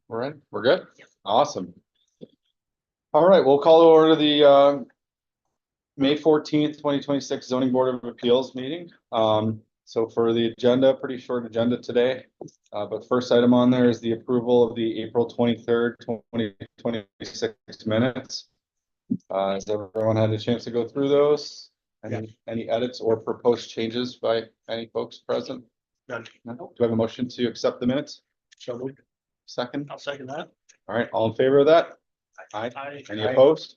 We're in. We're good? Awesome. All right, we'll call to order the May 14th, 2026 zoning board of appeals meeting. So for the agenda, pretty short agenda today. But first item on there is the approval of the April 23rd, 2026 minutes. Has everyone had a chance to go through those? Any edits or proposed changes by any folks present? None. No? Do I have a motion to accept the minutes? So moved. Second? I'll second that. All right, all in favor of that? Aye. Aye. Any opposed?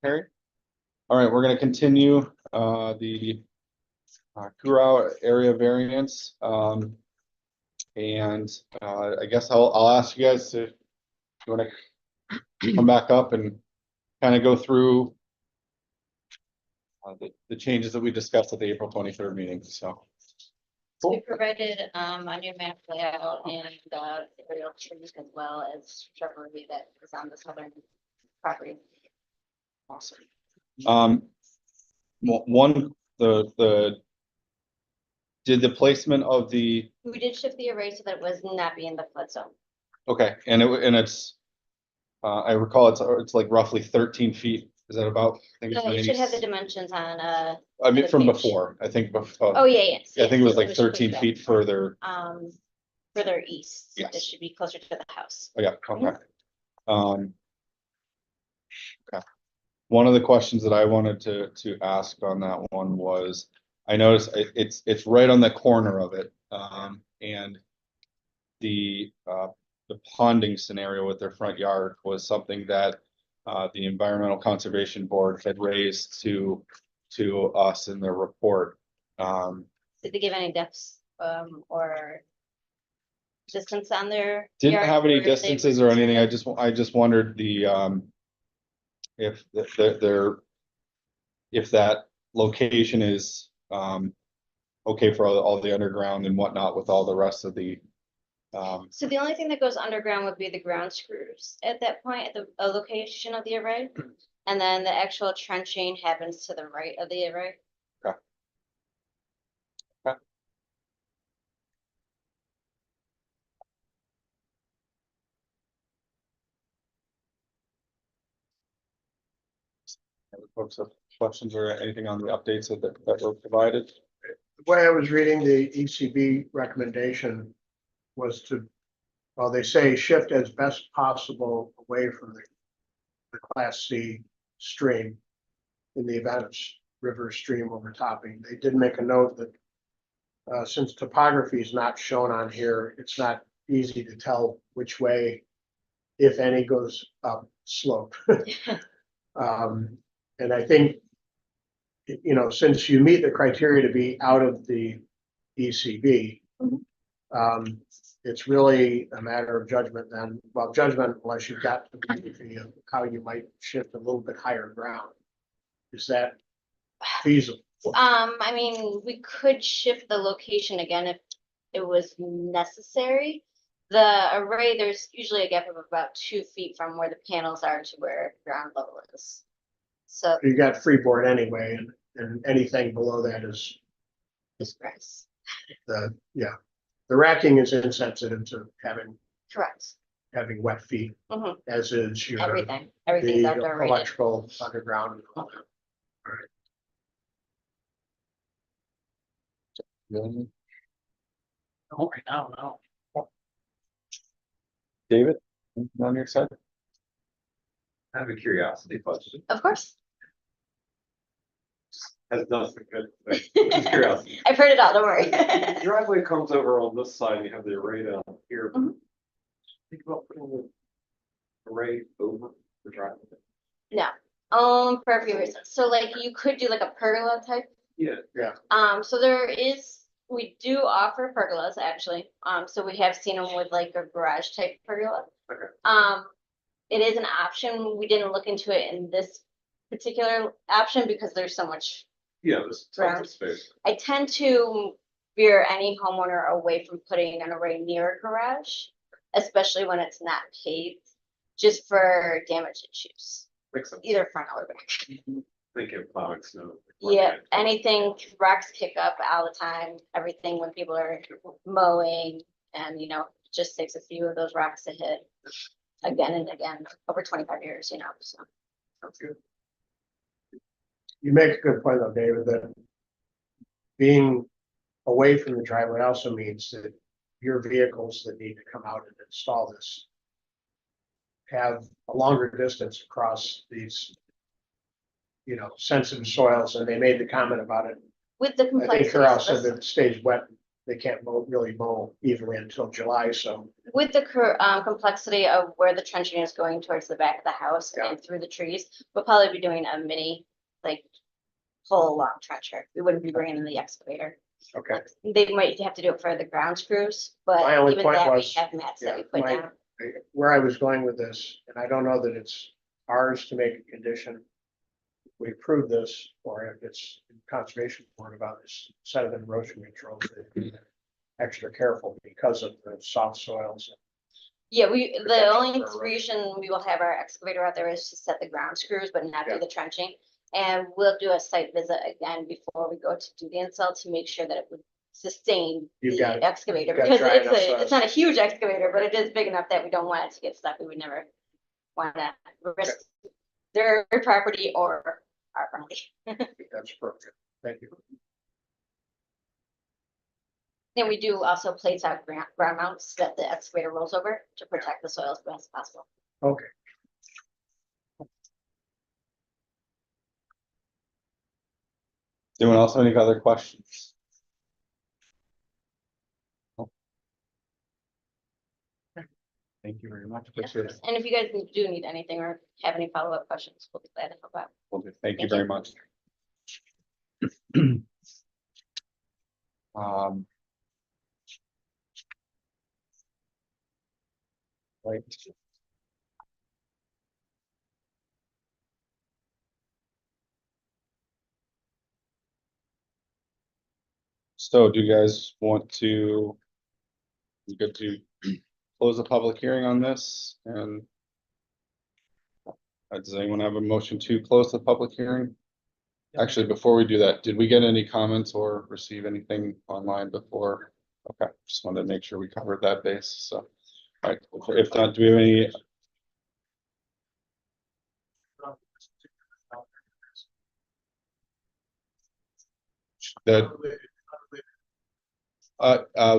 Carried. All right, we're gonna continue the Curao area variance. And I guess I'll ask you guys to, if you wanna come back up and kind of go through the changes that we discussed at the April 23rd meeting, so. So we provided a new map layout and aerial trees as well as shrubbery that is on the southern property. Awesome. Did the placement of the, We did shift the array so that it was not be in the flood zone. okay, and it's, I recall it's like roughly 13 feet. Is that about? I think it's You should have the 90 dimensions on I mean, the from page. before, I think before. Oh, yeah, yes. I think it was yes, like pushed 13 back. feet further. Further east. Yes. It should be closer to the house. Oh, yeah, okay. Okay. One of the questions that I wanted to ask on that one was, I noticed it's right on the corner of it. And the ponding scenario with their front yard was something that the Environmental Conservation Board had raised to us in their report. Did they give any depths or distance on their? Didn't yard, have or any if they- distances or anything. I just wondered if if that location is okay for all the underground and whatnot with all the rest of the So the only thing that goes underground would be the ground screws at that point at the location of the array. And then the actual trenching happens to the right of the array. folks have questions or anything on the updates that were provided. The way I was reading the ECB recommendation was to, well, they say shift as best possible away from the Class C stream in the event of river stream overtopping. They did make a note that since topography is not shown on here, it's not easy to tell which way, if any, goes up slope. And I think, you know, since you meet the criteria to be out of the ECB, it's really a matter of judgment then, well, judgment unless you've got how you might shift a little bit higher ground. Is that feasible? I mean, we could shift the location again if it was necessary. The array, there's usually a gap of about 2 feet from where the panels are to where ground level is. So You got freeboard anyway, and anything below that is it's grass. the racking is insensitive to Correct. having wet feet, Mhm. as is your Everything's the outdoor rated. electrical underground and all that. Really? No, right now, no. David, on your side? I have a curiosity question. Of course. Has nothing good. Just curiosity. I've heard it all, don't worry. The driveway comes over on this side and you have the array down here. Mhm. Think about putting the array over the driveway. No, for a few reasons. So like you could do like a pergola type. Yeah. So we do offer pergolas actually. So we have seen them with like a garage type pergola. Okay. It is an option. We didn't look into it in this particular option because there's so much. Yeah, there's tons Ground. of space. I tend to veer any homeowner away from putting an array near a garage, especially when it's not paved, just for damage issues, Makes sense. either front or back. Thinking of plowing snow. Yeah, anything, rocks kick up all the time, everything when people are mowing and, you know, just takes a few of those rocks to hit again and again over 25 years, you know, so. Sounds good. You make a good point though, David, that being away from the driveway also means that your vehicles that need to come out and install this have a longer distance across these, you know, sensitive soils, and they made the comment about it. With the I think complexity Carol of said this, that it stays wet. They can't really mow evenly until July, so with the complexity of where the trenching is going towards the back of the house Yeah. and through the trees, we'll probably be doing a mini, like, whole long trencher. We wouldn't be bringing in the excavator. okay. They might have to do it for the ground screws, but My only even point that, we was- have mats that we yeah, put my- down. Where I was going with this, and I don't know that it's ours to make a condition. We approve this, or if it's conservation board about this sediment erosion control, they'd be extra careful because of the soft soils. Yeah, the protection only for erosion. reason we will have our excavator out there is to set the ground screws, but not do Yeah. the trenching. And we'll do a site visit again before we go to do the install to make sure that it would sustain You've the got it. excavator, You've got because dry enough it's size. not a huge excavator, but it is big enough that we don't want it to get stuck. We would never want to risk their property or our property. That's perfect. Thank you. And we do also place out ground mounts that the excavator rolls over to protect the soil as best as possible. Okay. Anyone else have any other questions? Thank you very much. Appreciate it. And if you guys do need anything or have any follow-up questions, we'll be glad to help out. Will do. Thank you Thank very you. much. Um. Right. So do you guys want to? You good to close the public hearing on this and? Does anyone have a motion to close the public hearing? Actually, before we do that, did we get any comments or receive anything online before? Okay, just wanted to make sure we covered that base, so. All right, if not, do we have any? That,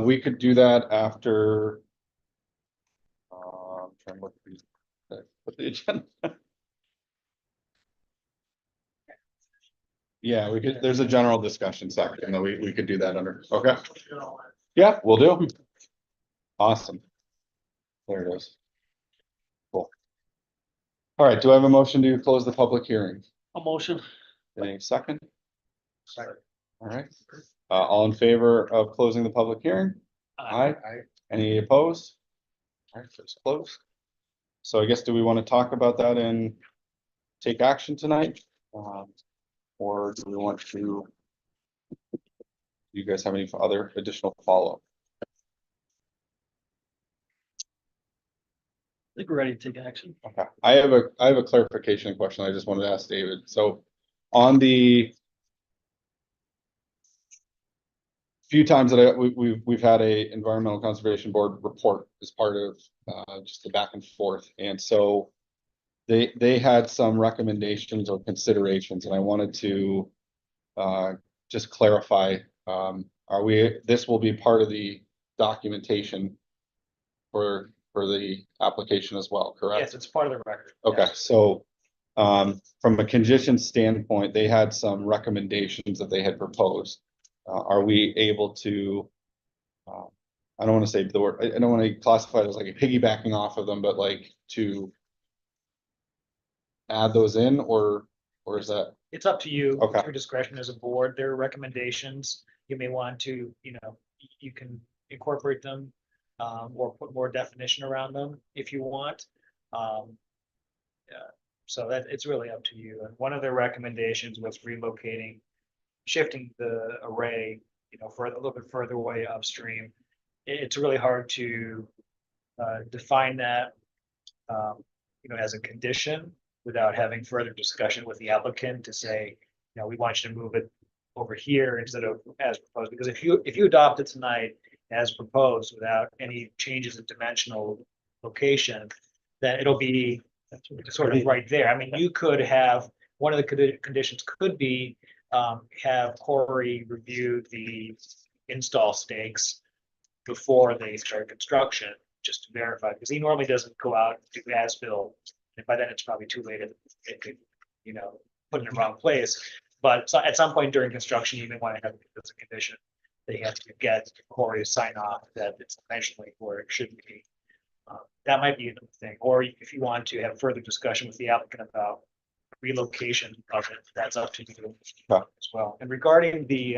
we could do that after. Trying to look at the agenda. Yeah, we could, there's a general discussion section that we could do that under, okay? Yeah, we'll do. Awesome. There it is. Cool. All right, do I have a motion to close the public hearing? A motion. Any second? Second. All right, all in favor of closing the public hearing? Aye. Any opposed? All right, so it's closed. So I guess, do we want to talk about that and take action tonight? Or do we want to? Do you guys have any other additional follow-up? I think we're ready to take action. Okay, I have a clarification question I just wanted to ask David. So on the few times that we've had a environmental conservation board report as part of just the back and forth, and so they had some recommendations or considerations, and I wanted to just clarify, this will be part of the documentation for the application as well, correct? Yes, it's part of the record. Okay, Yes. so from a condition standpoint, they had some recommendations that they had proposed. Are we able to, I don't want to say the word, I don't want to classify it as like a piggybacking off of them, but like to add those in, or is that, It's up to you. Okay. Your discretion as a board, their recommendations, you may want to, you can incorporate them. Or put more definition around them if you want. So that it's really up to you. And one of their recommendations was relocating, shifting the array, for a little bit further away upstream. It's really hard to define that, as a condition without having further discussion with the applicant to say, we want you to move it over here instead of as proposed. Because if you adopt it tonight as proposed without any changes in dimensional location, then it'll be sort of right there. I mean, you could have, one of the conditions could be, have Corey review the install stakes before they start construction, just to verify, because he normally doesn't go out and do as-built. And by then it's probably too late, it could, you know, put in the wrong place. But so at some point during construction, you may want to have it as a condition. They have to get Corey to sign off that it's eventually where it should be. That might be another thing, or if you want to have further discussion with the applicant about relocation of it, that's up to you Okay. as well. And regarding the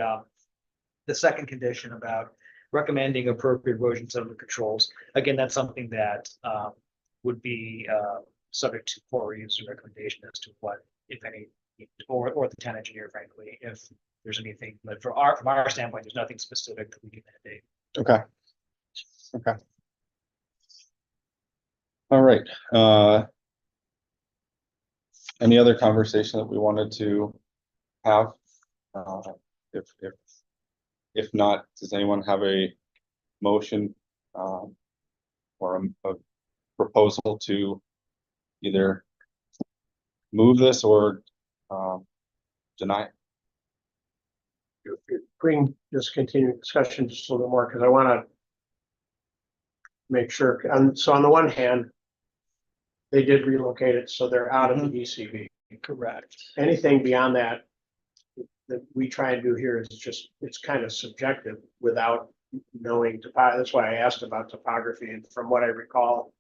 second condition about recommending appropriate erosion sediment controls, again, that's something that would be subject to Corey's recommendation as to what, if any, or the town engineer, frankly, if there's anything. But from our standpoint, there's nothing specific that we can mandate. Okay. Okay. All right, any other conversation that we wanted to have? If not, does anyone have a motion, or a proposal to either move this or, deny it? Bring this continued discussion just a little bit more, because I want to make sure, so on the one hand, they did relocate it, so they're out of the ECB. Correct. Anything beyond that that we try and do here is just, it's kind of subjective without knowing that's why I asked about topography, and from what I recall,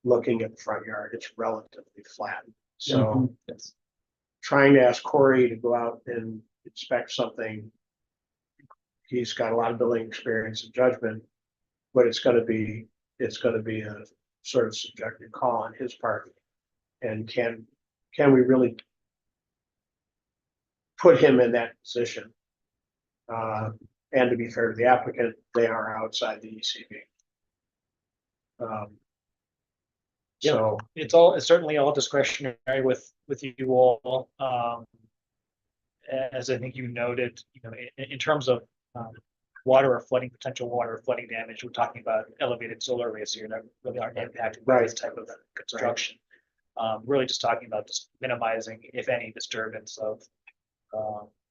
looking at the front yard, it's relatively flat. So Yes. trying to ask Corey to go out and inspect something, he's got a lot of building experience and judgment, but it's gonna be a sort of subjective call on his part. And can we really put him in that position? And to be fair to the applicant, they are outside the ECB. So It's certainly all discretionary with you all. As I think you noted, you know, in terms of water or flooding, potential water or flooding damage, we're talking about elevated solar arrays here that really aren't impacted by this type of construction. Really just talking about just minimizing, if any, disturbance of,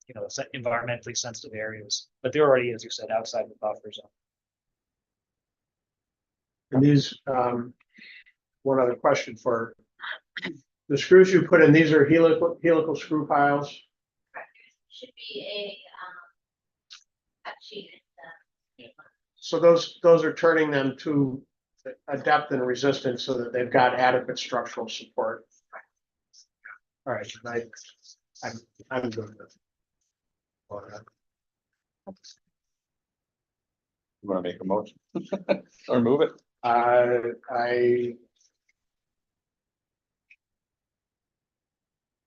you know, environmentally sensitive areas, but they're already, as you said, outside the buffer zone. and these, one other question for the screws you put in, these are helical screw piles. Should be a sheet. So those are turning them to a depth and resistance so that they've got adequate structural support. All right, I'm good with it. You want to make a motion or move it? I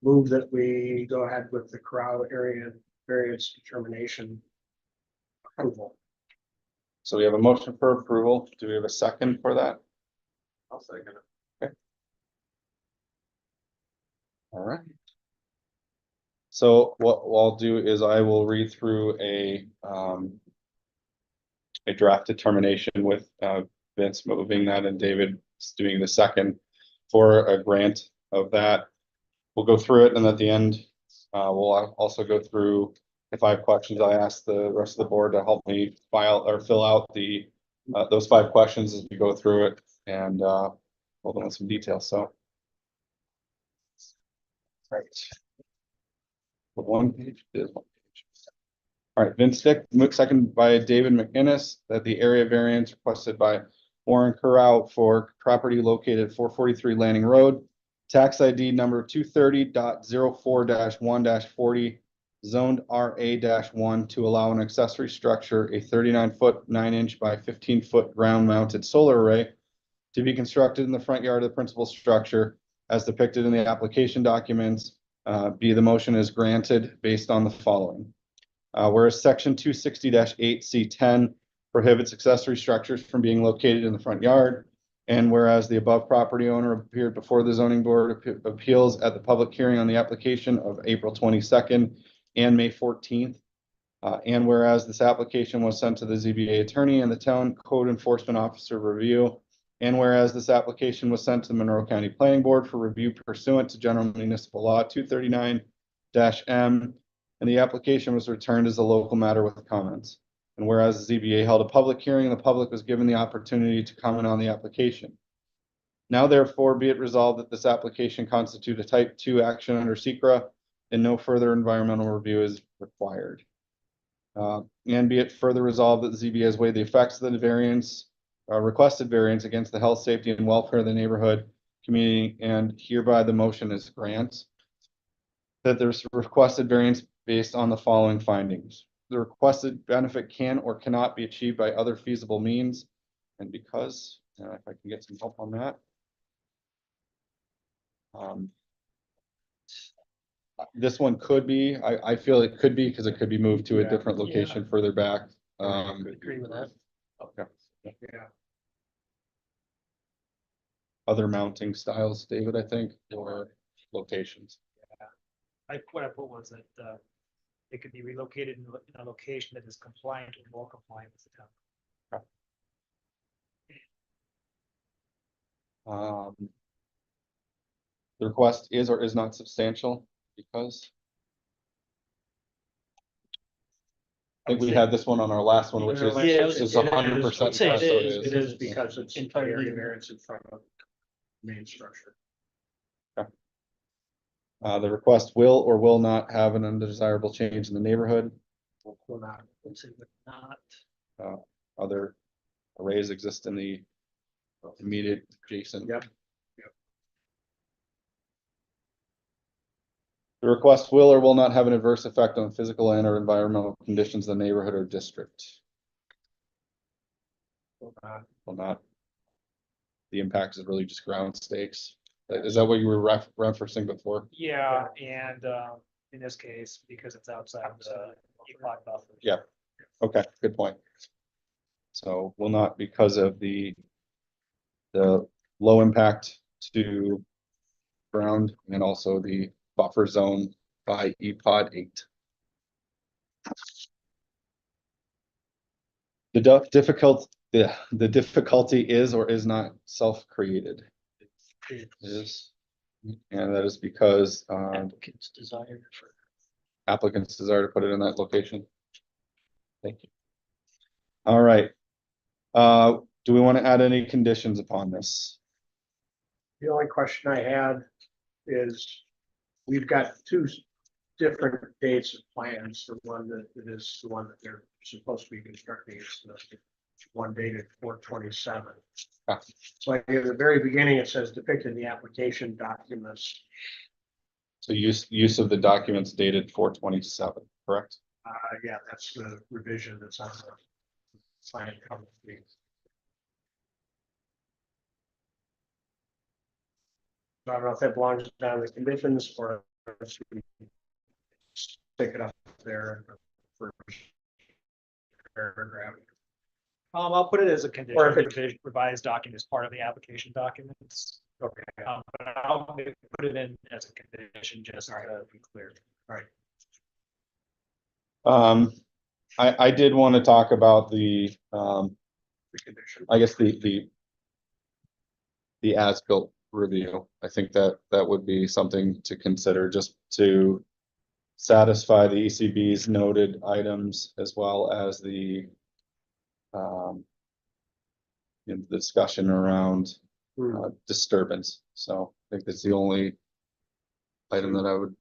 move that we go ahead with the corral area variance determination approval. So we have a motion for approval. Do we have a second for that? I'll second it. All right. So what I'll do is I will read through a draft determination with Vince moving that and David doing the second for a grant of that. We'll go through it, and at the end, we'll also go through, if I have questions, I ask the rest of the board to help me file or fill out the those 5 questions as we go through it, and we'll go into some details. So, right. One page is 1 page. All right, Vince Stick, second by David McInnes, that the area variance requested by Warren Corral for property located at 443 Landing Road, tax ID number 230.04-1-40, zoned RA-1, to allow an accessory structure, a 39-foot 9-inch by 15-foot ground-mounted solar array, to be constructed in the front yard of the principal structure as depicted in the application documents. The motion is granted based on the following. Whereas section 260-8C10 prohibits accessory structures from being located in the front yard, and whereas the above property owner appeared before the zoning board of appeals at the public hearing on the application of April 22nd and May 14th, And whereas this application was sent to the ZBA attorney and the town code enforcement officer review. And whereas this application was sent to the Monroe County Planning Board for review pursuant to General Municipal Law 239-M. And the application was returned as a local matter with comments. And whereas the ZBA held a public hearing, the public was given the opportunity to comment on the application. Now therefore be it resolved that this application constitute a type 2 action under SECRA and no further environmental review is required. And be it further resolved that the ZBA has weighed the effects of the variance, requested variance against the health, safety, and welfare of the neighborhood, community, and hereby the motion is grant. That there's requested variance based on the following findings. The requested benefit can or cannot be achieved by other feasible means. And because, if I can get some help on that. This one could be, I feel it could be because it could be moved to a Yeah. different location further back. Agree with that. Okay. Yeah. Other mounting styles, David, I think, or locations. What I put was that, it could be relocated in a location that is compliant or more compliant with the town. The request is or is not substantial because. I think we had this one on our last one, which is, Yeah, this is it is. 100%. It so is, it is because it's entirely variance in front of main structure. The request will or will not have an undesirable change in the neighborhood. Will not. Not. Other arrays exist in the immediate adjacent. Yep. The request will or will not have an adverse effect on physical and or environmental conditions of the neighborhood or district. Will not. The impact is really just ground stakes. Is that what you were referencing before? Yeah, and, in this case, because it's outside the EPOD buffer. Yeah. Okay, good point. So will not because of the low impact to ground and also the buffer zone by EPOD 8. The difficulty is or is not self-created. Is, and that is because Applicant's desire for. applicants desire to put it in that location. Thank you. All right. Do we want to add any conditions upon this? The only question I had is, we've got two different dates of plans. The one that is the one that they're supposed to be constructing is the one dated 4/27. Ah. So at the very beginning, it says depicted in the application documents. So use of the documents dated 4/27, correct? Yeah, that's the revision that's on the plan cover sheet. So I don't know if that belongs down the conditions or if we stick it up there in the first paragraph. I'll put it as a Or if condition, it- revision, revised document as part of the application documents. Okay. But I'll put it in as a condition, just to be clear. I did want to talk about the, The condition. I guess the as-built review. I think that would be something to consider just to satisfy the ECB's noted items as well as the the discussion around disturbance. So I think that's the only item that I would.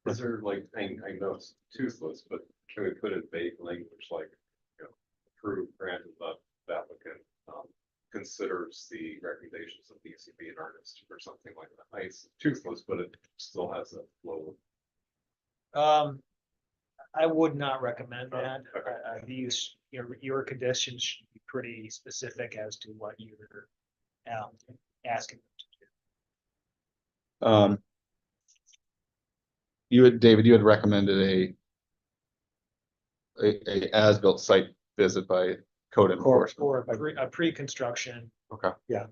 Is there like, I know it's toothless, but can we put in vague language like, approved granted the applicant considers the recommendations of the ECB and artist or something like that? It's toothless, but it still has a flow. I would not recommend that. Okay. These, your conditions should be pretty specific as to what you're asking them to do. David, you had recommended a as-built site visit by code enforcement. Or a pre-construction. Okay. Yeah.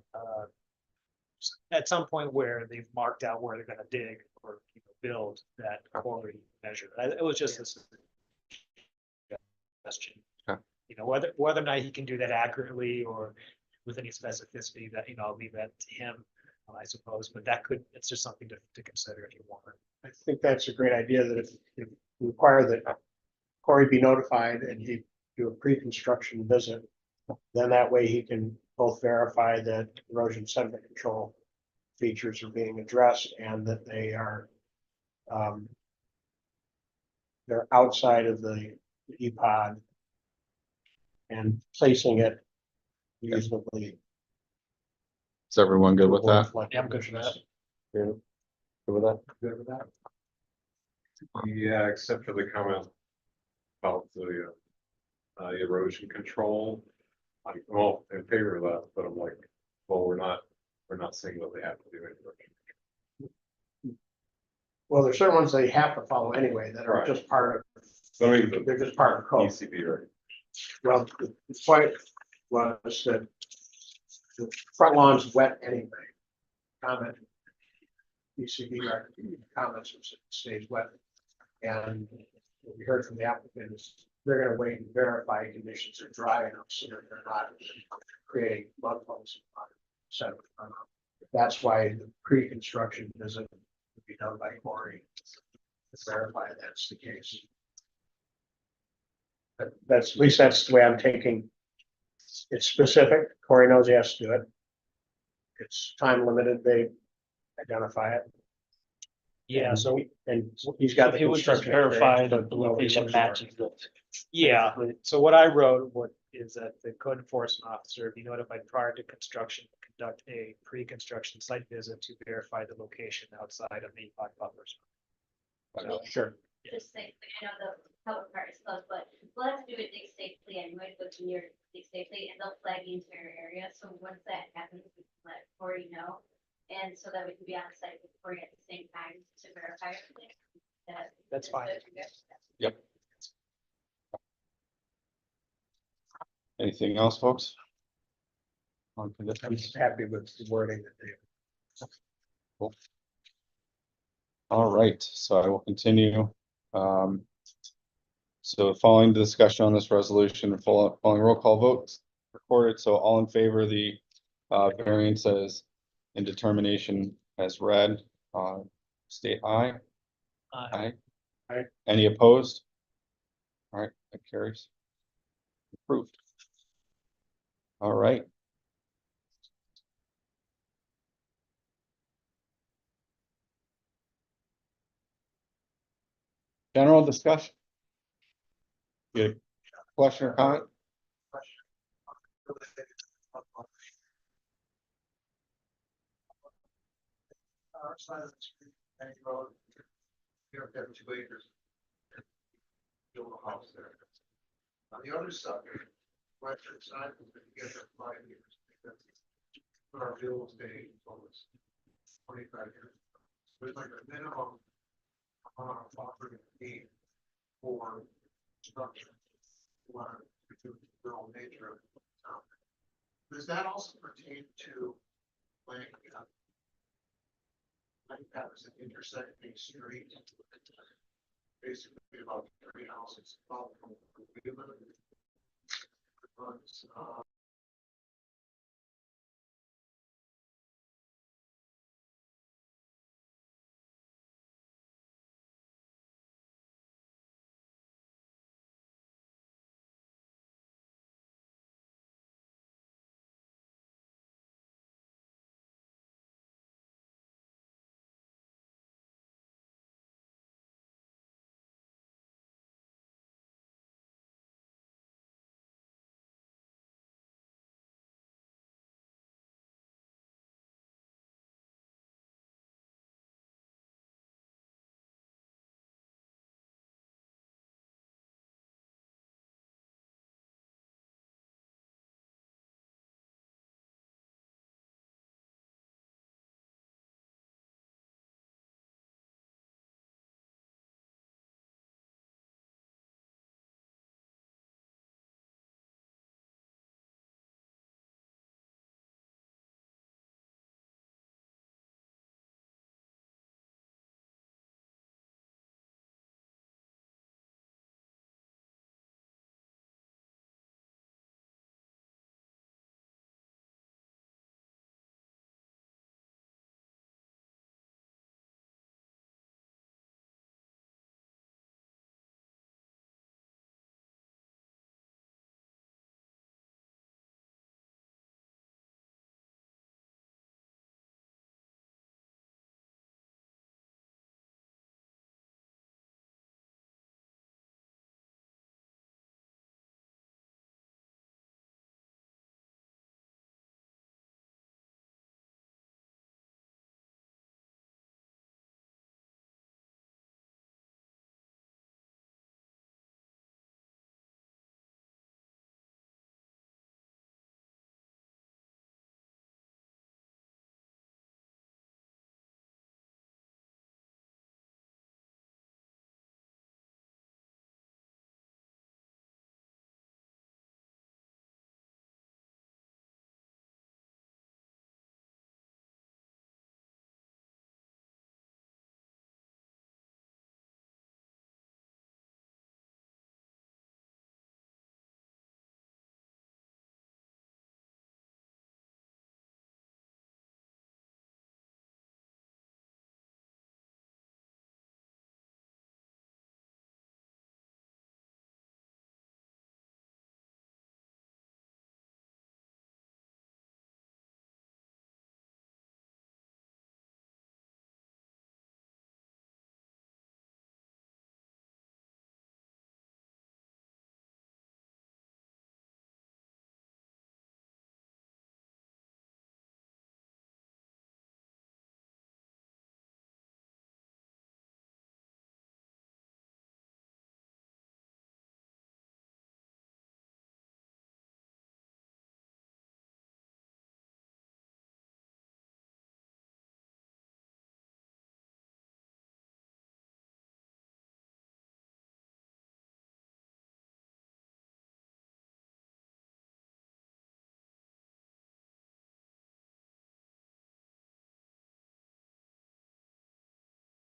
At some point where they've marked out where they're gonna dig or build that quality measure. It was just this whether or not he can do that accurately or with any specificity, that, I'll leave that to him, I suppose, but it's just something to consider if you want. I think that's a great idea that if we require that Corey be notified and he do a pre-construction visit, then that way he can both verify that erosion sediment control features are being addressed and that they are they're outside of the EPOD and placing it reasonably. Is everyone good with that? Yeah, I'm good for that. Good with that? Good with that. Yeah, except for the comment about the erosion control. I'm all in favor of that, but I'm like, well, we're not saying that they have to do anything. Well, there's certain ones they have to follow anyway that are Right. just part of, So I mean, they're just part of the code. ECB, right? Well, the point was that the front lawn's wet anyway. Comment. ECB comments was it stays wet. And what we heard from the applicant is they're gonna wait and verify conditions are dry enough so that they're not creating mud holes. So that's why the pre-construction visit would be done by Corey to verify that's the case. But that's, at least that's the way I'm taking. It's specific. Corey knows he has to do it. It's time limited. They identify it. Yeah, so And he's got the He would just construction. verify experience, that but the nobody location looks for it. matches the. yeah, so what I wrote, is that the code enforcement officer be notified prior to construction, to conduct a pre-construction site visit to verify the location outside of the EPOD buffers. So, Sure. Just think, I know the public part is closed, but we'll have to do it dig safely anyway, go to near dig safely, and they'll flag the entire area, so once that happens, we can let Corey know. And so that we can be on site with Corey at the same time to verify everything. That's fine. Anything else, folks? On I'm conditions? happy with the wording that they. All right, so I will continue. So following the discussion on this resolution, and following roll call votes recorded, so all in favor of the variances and determination as read, state aye. Aye. Aye. Any opposed? All right, that carries. Approved. All right. General discussion. You have a question or comment? Side of the street, any road, you have 2 acres. Build a house there. On the other side, western side, you get that 5 years. But our real estate is almost 25 years. There's like a minimum amount of property need for structure. To the real nature of the town. Does that also pertain to like that was an intersecting street. Basically about 3 houses.